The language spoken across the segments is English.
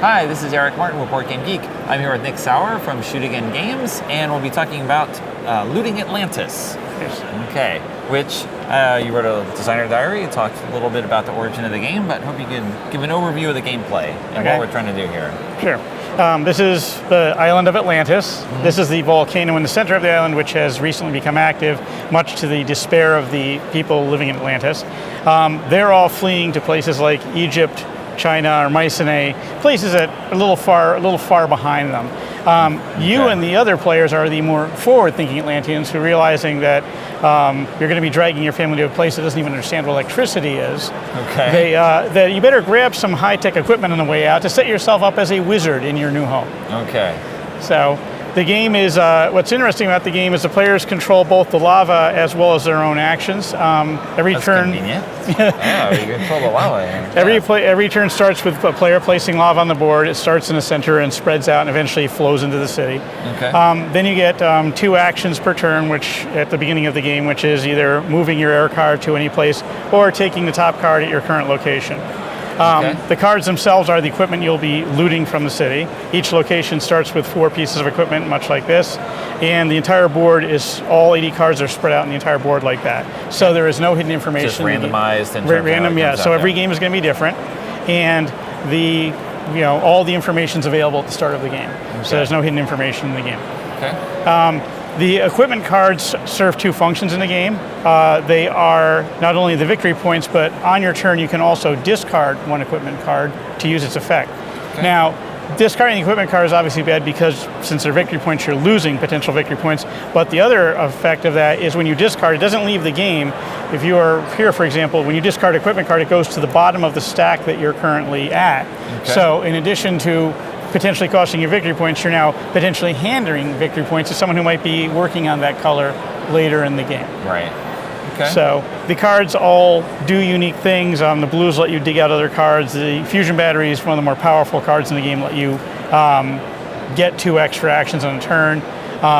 Hi, this is Eric Martin with Board Game Geek. I'm here with Nick Sauer from Shoot Again Games, and we'll be talking about Looting Atlantis. Yes. Okay, which you wrote a designer diary, you talked a little bit about the origin of the game, but hope you can give an overview of the gameplay and what we're trying to do here. Sure. This is the island of Atlantis. Mm-hmm. This is the volcano in the center of the island, which has recently become active, much to the despair of the people living in Atlantis. They're all fleeing to places like Egypt, China, or Mycenae, places that are a little far behind them. You and the other players are the more forward-thinking Atlanteans who, realizing that you're going to be dragging your family to a place that doesn't even understand what electricity is. Okay. That you better grab some high-tech equipment on the way out to set yourself up as a wizard in your new home. Okay. So the game is, what's interesting about the game is the players control both the lava as well as their own actions. Every That's turn. Convenient. Yeah, you control the lava. Every turn starts with a player placing lava on the board. It starts in the center and spreads out and eventually flows into the city. Okay. Then you get 2 actions per turn, which at the beginning of the game, which is either moving your air card to any place or taking the top card at your current location. The cards themselves are the equipment you'll be looting from the city. Each location starts with 4 pieces of equipment, much like this, and the entire board is, all 80 cards are spread out in the entire board like that. So there is no hidden information. Just randomized and random, yeah. So every game is going to be different, and all the information is available at the start of the game. Okay. So there's no hidden information in the game. Okay. The equipment cards serve 2 functions in the game. They are not only the victory points, but on your turn you can also discard 1 equipment card to use its effect. Okay. Now, discarding the equipment card is obviously bad because since they're victory points, you're losing potential victory points. But the other effect of that is when you discard, it doesn't leave the game. If you are here, for example, when you discard an equipment card, it goes to the bottom of the stack that you're currently at. Okay. So in addition to potentially costing you victory points, you're now potentially handing victory points to someone who might be working on that color later in the game. Right. Okay. So the cards all do unique things. The blues let you dig out other cards. The fusion battery is one of the more powerful cards in the game, let you get 2 extra actions on a turn.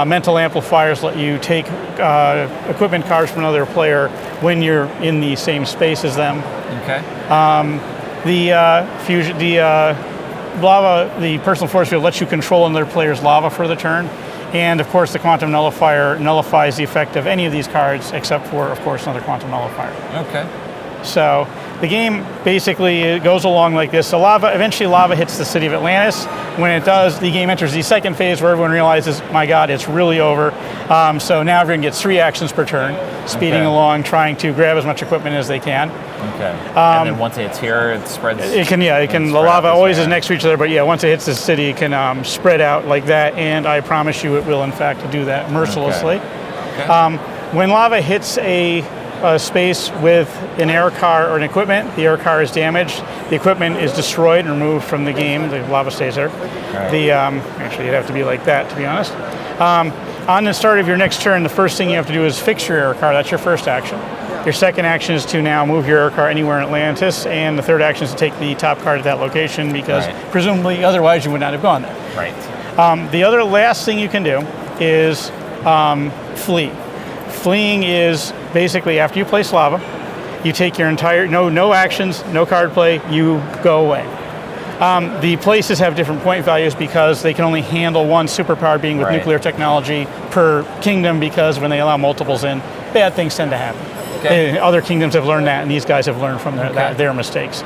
Mental amplifiers let you take equipment cards from another player when you're in the same space as them. Okay. Lava, the personal force field, lets you control another player's lava for the turn. And of course, the quantum nullifier nullifies the effect of any of these cards, except for, of course, another quantum nullifier. Okay. So the game basically goes along like this. So eventually lava hits the city of Atlantis. When it does, the game enters the second phase where everyone realizes, my God, it's really over. So now everyone gets 3 actions per turn, speeding along, trying to grab as much equipment as they can. Okay. And then once it's here, it spreads. It can. The lava always is next to each other, but once it hits the city, it can spread out like that. And I promise you, it will in fact do that mercilessly. Okay. When lava hits a space with an air car or an equipment, the air car is damaged, the equipment is destroyed and removed from the game, the lava stays there. Right. Actually, it'd have to be like that, to be honest. On the start of your next turn, the first thing you have to do is fix your air car. That's your first action. Your second action is to now move your air car anywhere in Atlantis, and the third action is to take the top card at that location because presumably otherwise you would not have gone there. Right. The other last thing you can do is flee. Fleeing is basically after you place lava, you take your entire, no actions, no card play, you go away. The places have different point values because they can only handle 1 superpower being with nuclear technology per kingdom, because when they allow multiples in, bad things tend to happen. Okay. Other kingdoms have learned that, and these guys have learned from their mistakes.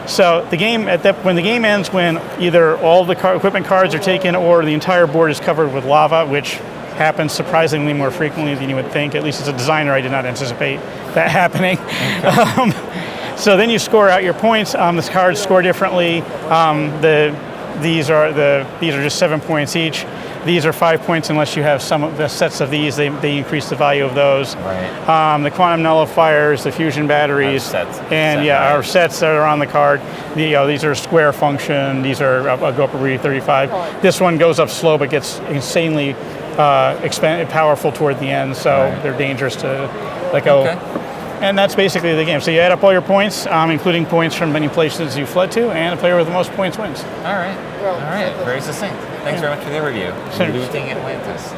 So the game when the game ends, when either all the equipment cards are taken or the entire board is covered with lava, which happens surprisingly more frequently than you would think. At least as a designer, I did not anticipate that happening. Okay. So then you score out your points. The cards score differently. These are just 7 points each. These are 5 points unless you have some of the sets of these. They increase the value of those. Right. The quantum nullifiers, the fusion batteries, our sets that are on the card. These are square function. These are go up over 35. This one goes up slow but gets insanely powerful toward the end. So they're dangerous to let go. Okay. And that's basically the game. So you add up all your points, including points from many places you fled to, and the player with the most points wins. All right. Very succinct. Thanks very much for the overview. Looting Atlantis.